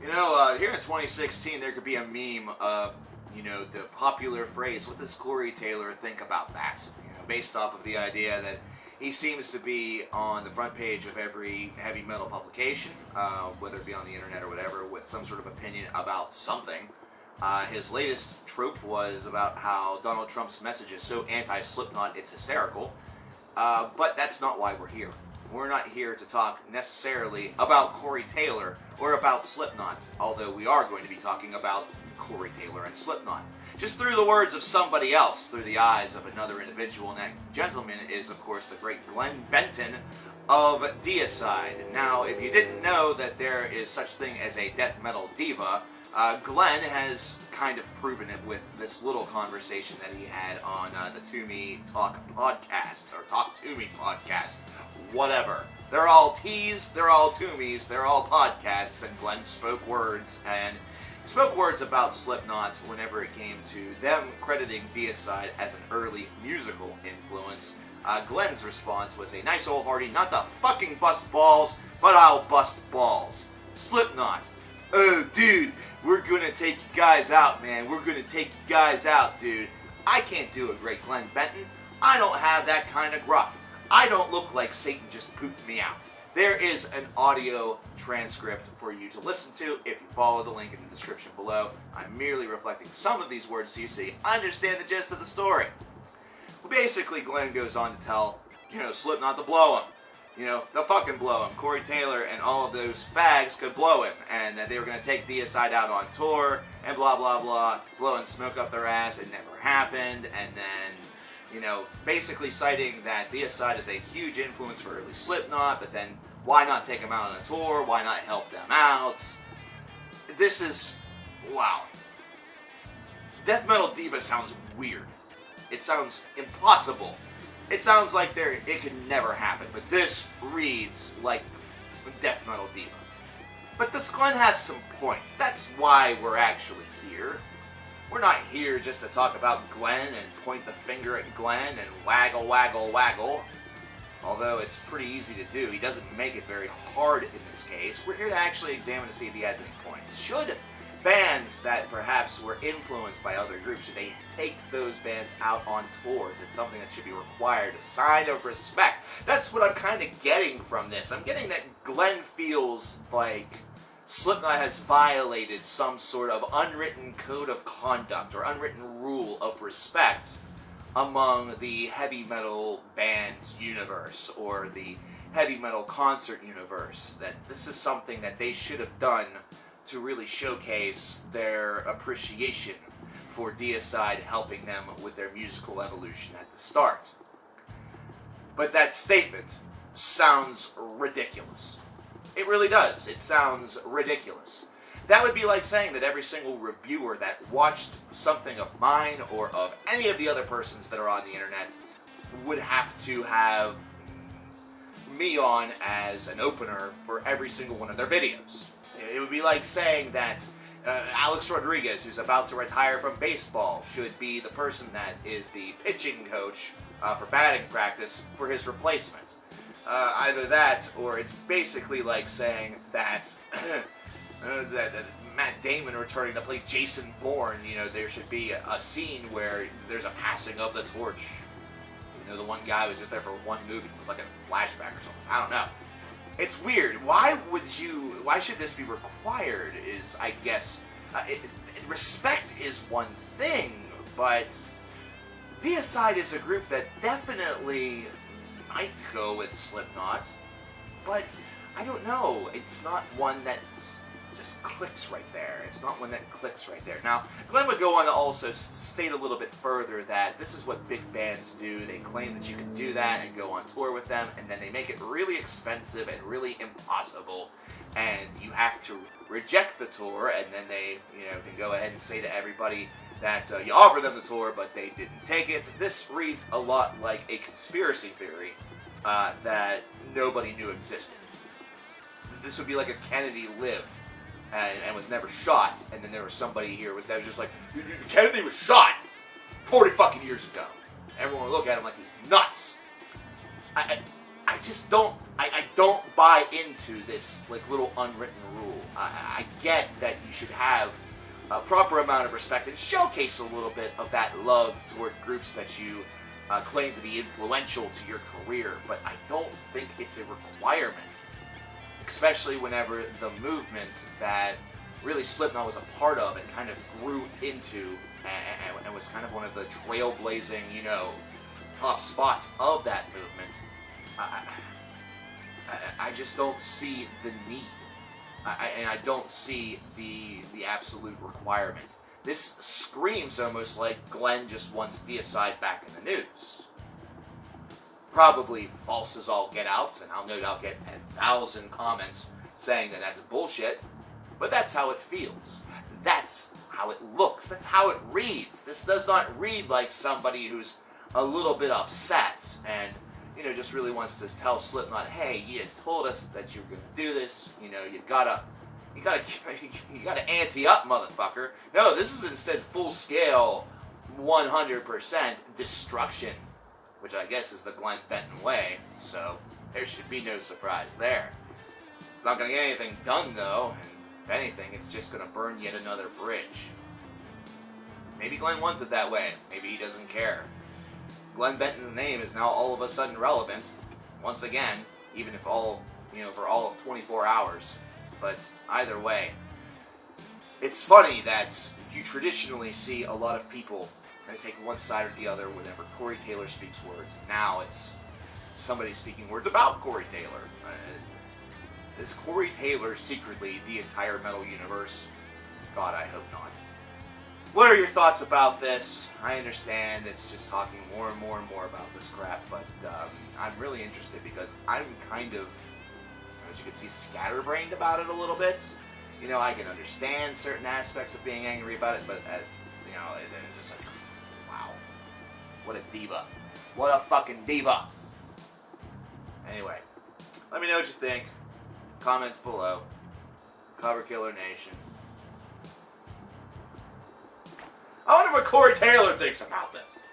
Here in 2016, there could be a meme of, the popular phrase, what does Corey Taylor think about that? Based off of the idea that he seems to be on the front page of every heavy metal publication, whether it be on the internet or whatever, with some sort of opinion about something. His latest trope was about how Donald Trump's message is so anti-Slipknot, it's hysterical. But that's not why we're here. We're not here to talk necessarily about Corey Taylor or about Slipknot, although we are going to be talking about Corey Taylor and Slipknot. Just through the words of somebody else, through the eyes of another individual, and that gentleman is, of course, the great Glen Benton of Deicide. Now, if you didn't know that there is such thing as a death metal diva, Glenn has kind of proven it with this little conversation that he had on the To Me Talk podcast, or Talk To Me podcast, whatever. They're all T's, they're all To Me's, they're all podcasts, and Glenn spoke words about Slipknot whenever it came to them crediting Deicide as an early musical influence. Glenn's response was a nice old hearty, not to fucking bust balls, but I'll bust balls. Slipknot. Oh, dude, we're gonna take you guys out, man. We're gonna take you guys out, dude. I can't do a great Glen Benton. I don't have that kind of gruff. I don't look like Satan just pooped me out. There is an audio transcript for you to listen to if you follow the link in the description below. I'm merely reflecting some of these words so you see, understand the gist of the story. Well, basically, Glenn goes on to tell, Slipknot to blow him. They'll fucking blow him. Corey Taylor and all of those fags could blow him, and that they were going to take Deicide out on tour, and blah, blah, blah, blowing smoke up their ass. It never happened, and then, basically citing that Deicide is a huge influence for early Slipknot, but then why not take them out on a tour? Why not help them out? This is, wow. Death metal diva sounds weird. It sounds impossible. It sounds like it could never happen, but this reads like death metal diva. But this Glenn has some points. That's why we're actually here. We're not here just to talk about Glenn and point the finger at Glenn and waggle, waggle, waggle. Although it's pretty easy to do. He doesn't make it very hard in this case. We're here to actually examine to see if he has any points. Should bands that perhaps were influenced by other groups, should they take those bands out on tours? It's something that should be required, a sign of respect. That's what I'm kind of getting from this. I'm getting that Glenn feels like Slipknot has violated some sort of unwritten code of conduct or unwritten rule of respect among the heavy metal bands universe or the heavy metal concert universe. That this is something that they should have done to really showcase their appreciation for Deicide helping them with their musical evolution at the start. But that statement sounds ridiculous. It really does. It sounds ridiculous. That would be like saying that every single reviewer that watched something of mine or of any of the other persons that are on the internet would have to have me on as an opener for every single one of their videos. It would be like saying that Alex Rodriguez, who's about to retire from baseball, should be the person that is the pitching coach for batting practice for his replacement. Either that, or it's basically like saying that that Matt Damon returning to play Jason Bourne, there should be a scene where there's a passing of the torch. The one guy was just there for one movie. It was like a flashback or something. I don't know. It's weird. Why should this be required is, I guess, respect is one thing, but Deicide is a group that definitely might go with Slipknot, but I don't know. It's not one that just clicks right there. It's not one that clicks right there. Now, Glenn would go on to also state a little bit further that this is what big bands do. They claim that you can do that and go on tour with them, and then they make it really expensive and really impossible, and you have to reject the tour, and then they, can go ahead and say to everybody that you offer them the tour, but they didn't take it. This reads a lot like a conspiracy theory that nobody knew existed. This would be like if Kennedy lived and was never shot, and then there was somebody here that was just like, Kennedy was shot 40 fucking years ago. Everyone would look at him like he's nuts. I just don't, I don't buy into this like little unwritten rule. I get that you should have a proper amount of respect and showcase a little bit of that love toward groups that you claim to be influential to your career, but I don't think it's a requirement, especially whenever the movement that really Slipknot was a part of and kind of grew into and was kind of one of the trailblazing, top spots of that movement. I just don't see the need. And I don't see the absolute requirement. This screams almost like Glenn just wants Deicide back in the news. Probably false as all get outs, and I'll no doubt get 10,000 comments saying that that's bullshit, but that's how it feels. That's how it looks. That's how it reads. This does not read like somebody who's a little bit upset and just really wants to tell Slipknot, hey, you told us that you were going to do this. You gotta ante up, motherfucker. No, this is instead full-scale, 100% destruction, which I guess is the Glen Benton way, so there should be no surprise there. It's not going to get anything done, though, and if anything, it's just going to burn yet another bridge. Maybe Glenn wants it that way. Maybe he doesn't care. Glen Benton's name is now all of a sudden relevant, once again, even if for all of 24 hours. But either way, it's funny that you traditionally see a lot of people kind of take one side or the other whenever Corey Taylor speaks words. Now it's somebody speaking words about Corey Taylor. Is Corey Taylor secretly the entire metal universe? God, I hope not. What are your thoughts about this? I understand it's just talking more and more and more about this crap, but I'm really interested because I'm kind of, as you can see, scatterbrained about it a little bit. I can understand certain aspects of being angry about it, but it's just like, wow, what a diva. What a fucking diva. Anyway, let me know what you think. Comments below. CoverkillerNation. I wonder what Corey Taylor thinks about this.